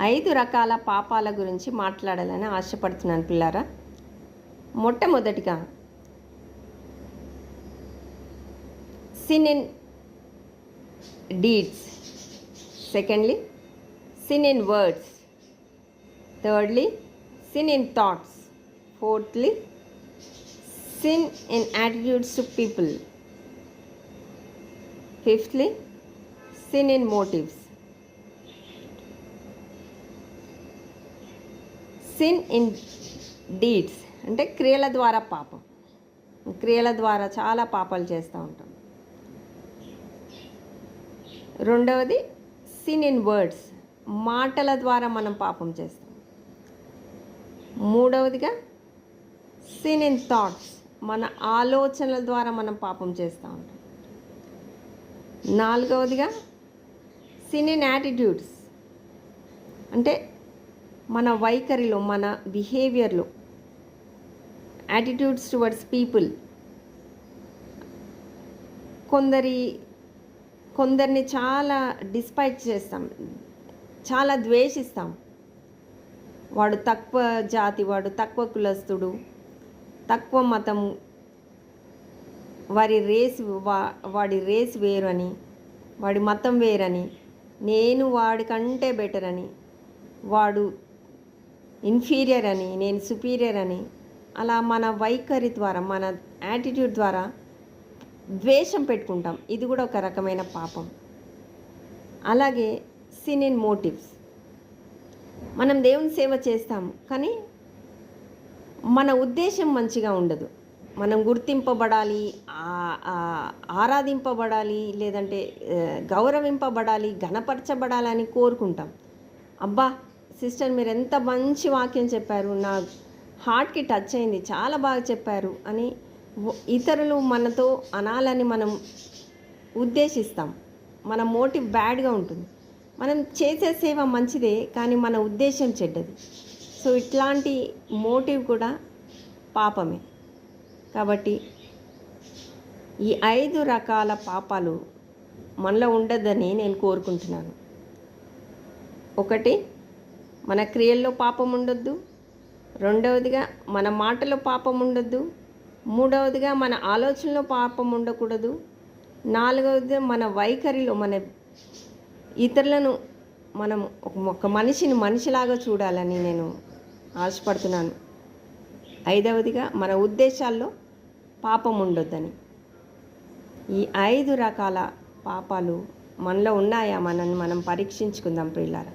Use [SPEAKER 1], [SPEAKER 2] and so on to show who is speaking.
[SPEAKER 1] 5 రకాల పాపాల గురించి మాట్లాడాలని ఆశపడుతున్నాను పిల్లారా. మొట్టమొదటిగా sin in deeds, secondly sin in words, thirdly sin in thoughts, fourthly sin in attitudes to people, fifthly sin in motives. Sin in deeds అంటే క్రియల ద్వారా పాపం. క్రియల ద్వారా చాలా పాపాలు చేస్తూ ఉంటాం. రెండవది సిన్ ఇన్ వర్డ్స్, మాటల ద్వారా మనం పాపం చేస్తాం. మూడవదిగా సిన్ ఇన్ థాట్స్, మన ఆలోచనల ద్వారా మనం పాపం చేస్తూ ఉంటాం. నాలుగవదిగా సిన్ ఇన్ యాటిట్యూడ్స్ అంటే మన వైఖరిలో, మన బిహేవియర్లో, యాటిట్యూడ్స్ టువర్డ్స్ పీపుల్. కొందరిని చాలా డిస్పైట్ చేస్తాం, చాలా ద్వేషిస్తాం. వాడు తక్కువ జాతి, వాడు తక్కువ కులస్తుడు, తక్కువ మతం, వాడి రేస్ వేరని, వాడి మతం వేరని, నేను వాడికంటే బెటర్ అని, వాడు ఇన్ఫీరియర్ అని, నేను సుపీరియర్ అని, అలా మన వైఖరి ద్వారా, మన యాటిట్యూడ్ ద్వారా ద్వేషం పెట్టుకుంటాం. ఇది కూడా ఒక రకమైన పాపం. అలాగే సిన్ ఇన్ మోటివ్స్, మనం దేవుని సేవ చేస్తాము కానీ మన ఉద్దేశం మంచిగా ఉండదు. మనం గుర్తింపబడాలి, ఆరాధింపబడాలి, లేదంటే గౌరవింపబడాలి, ఘనపరచబడాలని కోరుకుంటాం. అబ్బా సిస్టర్ మీరు ఎంత మంచి వాక్యం చెప్పారు, నా హార్ట్కి టచ్ అయింది, చాలా బాగా చెప్పారు అని ఇతరులు మనతో అనాలని మనం ఉద్దేశిస్తాం. మన మోటివ్ బ్యాడ్గా ఉంటుంది. మనం చేసే సేవ మంచిదే కానీ మన ఉద్దేశం చెడ్డది. సో ఇట్లాంటి మోటివ్ కూడా పాపమే. కాబట్టి ఈ 5 రకాల పాపాలు మనలో ఉండదని నేను కోరుకుంటున్నాను. ఒకటి, మన క్రియల్లో పాపం ఉండొద్దు. రెండవదిగా మన మాటలో పాపం ఉండొద్దు. మూడవదిగా మన ఆలోచనలో పాపం ఉండకూడదు. నాలుగవదిగా మన వైఖరిలో, మన ఇతరులను మనం ఒక మనిషిని మనిషిలాగా చూడాలని నేను ఆశపడుతున్నాను. ఐదవదిగా మన ఉద్దేశాల్లో పాపం ఉండొద్దని. ఈ 5 రకాల పాపాలు మనలో ఉన్నాయా మనం పరీక్షించుకుందాం ప్రియులారా.